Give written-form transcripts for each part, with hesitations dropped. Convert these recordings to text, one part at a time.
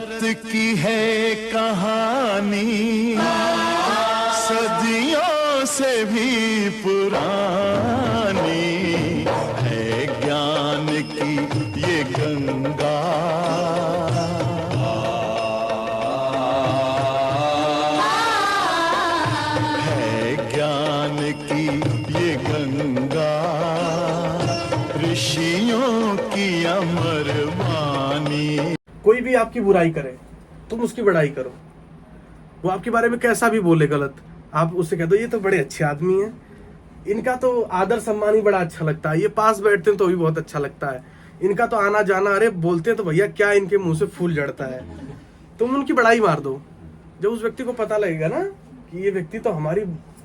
भारत की है कहानी सदियों से भी पुरानी है, ज्ञान की ये गंगा है, ज्ञान की ये गंगा, ऋषियों की अमर वाणी। कोई भी आपकी बुराई करे तुम उसकी बड़ाई करो, वो आपके बारे में कैसा भी बोले गलत, आप उससे कह दो ये तो बड़े अच्छे आदमी हैं, इनका तो आदर सम्मान ही बड़ा अच्छा लगता है, ये पास बैठते हैं तो भी बहुत अच्छा लगता है, इनका तो आना जाना, अरे बोलते हैं तो भैया क्या इनके मुंह से फूल जड़ता है। तुम उनकी बड़ाई मार दो। जब उस व्यक्ति को पता लगेगा ना कि ये व्यक्ति तो हमारी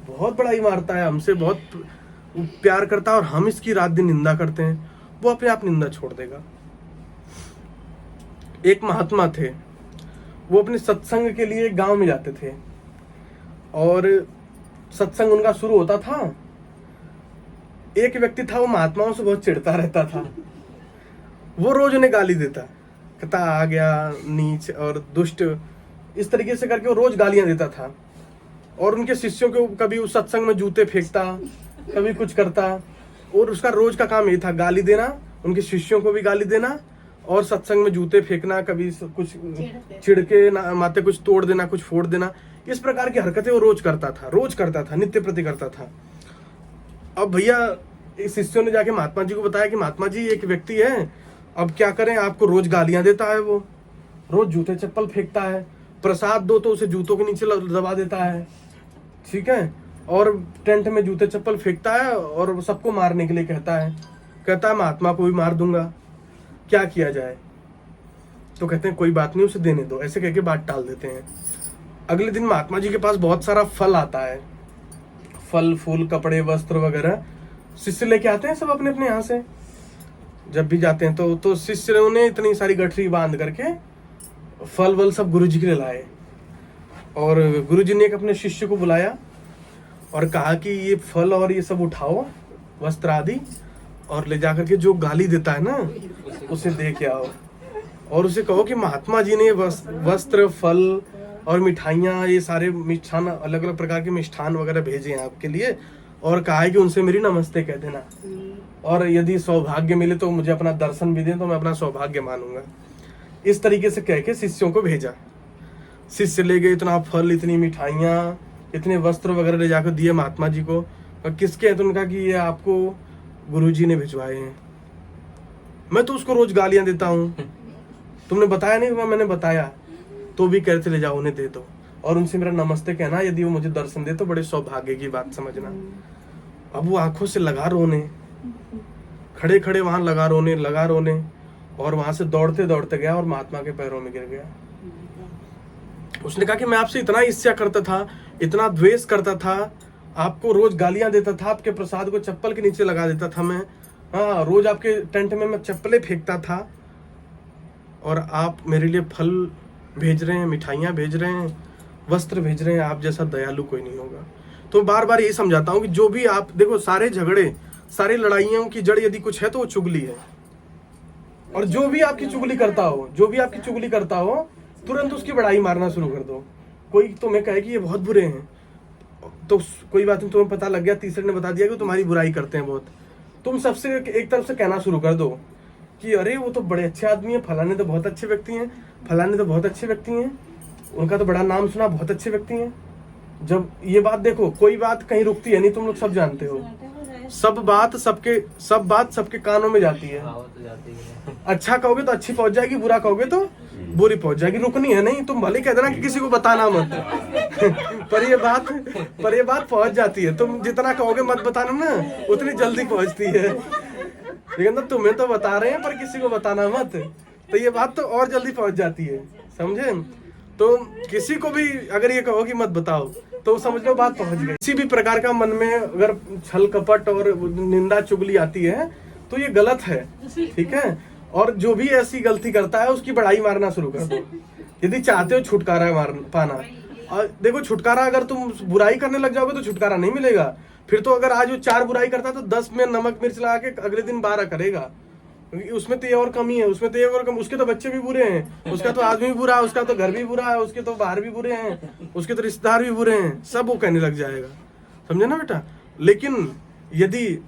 बहुत बड़ाई मारता है, हमसे बहुत प्यार करता है और हम इसकी रात दिन निंदा करते हैं, वो अपने आप निंदा छोड़ देगा। एक महात्मा थे, वो अपने सत्संग के लिए गांव में जाते थे और सत्संग उनका शुरू होता था। एक व्यक्ति था, वो महात्माओं से बहुत चिढ़ता रहता था, वो रोज उन्हें गाली देता, कहता आ गया नीच और दुष्ट, इस तरीके से करके वो रोज गालियां देता था। और उनके शिष्यों को कभी उस सत्संग में जूते फेंकता, कभी कुछ करता, और उसका रोज का काम ये था गाली देना, उनके शिष्यों को भी गाली देना और सत्संग में जूते फेंकना, कभी कुछ छिड़के माथे कुछ तोड़ देना, कुछ फोड़ देना, इस प्रकार की हरकतें वो रोज करता था, नित्य प्रति करता था। अब भैया इस शिष्यों ने जाके महात्मा जी को बताया कि महात्मा जी एक व्यक्ति है, अब क्या करें, आपको रोज गालियां देता है, वो रोज जूते चप्पल फेंकता है, प्रसाद दो तो उसे जूतों के नीचे दबा देता है, ठीक है, और टेंट में जूते चप्पल फेंकता है और सबको मारने के लिए कहता है महात्मा को भी मार दूंगा, क्या किया जाए। तो कहते हैं कोई बात नहीं, उसे देने दो, ऐसे कह के बात टाल देते हैं। अगले दिन महात्मा जी के पास बहुत सारा फल आता है, फल फूल कपड़े वस्त्र वगैरह शिष्य लेके आते हैं सब अपने अपने यहाँ से। जब भी जाते हैं तो शिष्यों ने इतनी सारी गठरी बांध करके फल वल सब गुरु जी के लिए लाए, और गुरु जी ने एक अपने शिष्य को बुलाया और कहा कि ये फल और ये सब उठाओ वस्त्र आदि, और ले जाकर के जो गाली देता है ना उसे दे के आओ, और उसे कहो कि महात्मा जी ने वस्त्र फल और मिठाइयाँ, ये सारे मिष्ठान, अलग अलग प्रकार के मिष्ठान वगैरह भेजे हैं आपके लिए, और कहा है कि उनसे मेरी नमस्ते कह देना, और यदि सौभाग्य मिले तो मुझे अपना दर्शन भी दें तो मैं अपना सौभाग्य मानूंगा। इस तरीके से कह के शिष्यों को भेजा। शिष्य ले गए इतना फल, इतनी मिठाइयाँ, इतने वस्त्र वगैरह ले जाकर दिए महात्मा जी को। और किसके है तो उनका कि ये आपको गुरुजी ने भिजवाए हैं। मैं तो उसको रोज गालियां देता हूँ, तुमने बताया नहीं, मैंने बताया, तो भी कहते ले जाओ उन्हें दे दो और उनसे मेरा नमस्ते कहना, यदि वो मुझे दर्शन दे तो बड़े सौभाग्य की बात समझना। अब वो आंखों से लगा रोने, खड़े खड़े वहां लगा रोने, और वहां से दौड़ते दौड़ते गया और महात्मा के पैरों में गिर गया। उसने कहा कि मैं आपसे इतना ईर्ष्या करता था, इतना द्वेष करता था, आपको रोज गालियां देता था, आपके प्रसाद को चप्पल के नीचे लगा देता था मैं, हाँ रोज आपके टेंट में मैं चप्पलें फेंकता था, और आप मेरे लिए फल भेज रहे हैं, मिठाइयाँ भेज रहे हैं, वस्त्र भेज रहे हैं, आप जैसा दयालु कोई नहीं होगा। तो बार बार यही समझाता हूँ कि जो भी आप देखो, सारे झगड़े, सारी लड़ाइयों की जड़ यदि कुछ है तो वो चुगली है, और जो भी आपकी चुगली करता हो तुरंत उसकी बड़ाई मारना शुरू कर दो। कोई तुम्हें कहे कि ये बहुत बुरे हैं, तो कोई बात नहीं, तुम्हें पता लग गया, तीसरे ने बता दिया कि तुम्हारी बुराई करते हैं बहुत, तुम सबसे एक तरफ से कहना शुरू कर दो कि अरे वो तो बड़े अच्छे आदमी हैं, फलाने तो बहुत अच्छे व्यक्ति हैं, फलाने तो बहुत अच्छे व्यक्ति हैं, उनका तो बड़ा नाम सुना, बहुत अच्छे व्यक्ति हैं। जब ये बात देखो, कोई बात कहीं रुकती है नहीं, तुम लोग सब जानते हो, सब बात सबके कानों में जाती है। अच्छा कहोगे तो अच्छी पहुंच जाएगी, बुरा कहोगे तो बुरी पहुंच जाएगी, रुकनी है नहीं। तुम भले कह देना कि किसी को बताना मत पर ये बात पहुंच जाती है। तुम जितना कहोगे मत बताना ना, उतनी जल्दी पहुंचती है। लेकिन तो तुम्हें तो बता रहे हैं पर किसी को बताना मत, तो ये बात तो और जल्दी पहुंच जाती है, समझे। तो किसी को भी अगर ये कहो कि मत बताओ तो समझ लो बात पहुंच गई। किसी भी प्रकार का मन में अगर छल कपट और निंदा चुगली आती है तो ये गलत है, ठीक है। और जो भी ऐसी गलती करता है उसकी बड़ाई मारना शुरू कर दो, यदि चाहते हो छुटकारा पाना। और देखो, छुटकारा अगर तुम बुराई करने लग जाओगे तो छुटकारा नहीं मिलेगा। फिर तो अगर आज वो 4 बुराई करता तो 10 में नमक मिर्च लगा के अगले दिन 12 करेगा, उसमें तो ये और कमी है, उसमें तो ये और कम, उसके तो बच्चे भी बुरे हैं, उसका तो आदमी भी बुरा है, उसका तो घर भी बुरा है, उसके तो बाहर भी बुरे हैं, उसके तो रिश्तेदार भी बुरे हैं, सब वो कहने लग जाएगा। समझे ना बेटा? लेकिन यदि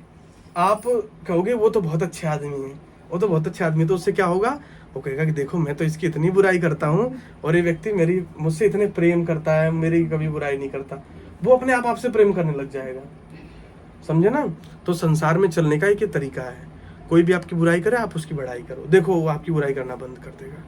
आप कहोगे वो तो बहुत अच्छे आदमी है, वो तो बहुत अच्छे आदमी है, तो उससे क्या होगा? वो कहेगा कि देखो मैं तो इसकी इतनी बुराई करता हूँ और ये व्यक्ति मेरी मुझसे इतने प्रेम करता है, मेरी कभी बुराई नहीं करता। वो अपने आप आपसे प्रेम करने लग जाएगा। समझे ना? तो संसार में चलने का एक ये तरीका है, कोई भी आपकी बुराई करे आप उसकी बड़ाई करो, देखो वो आपकी बुराई करना बंद कर देगा।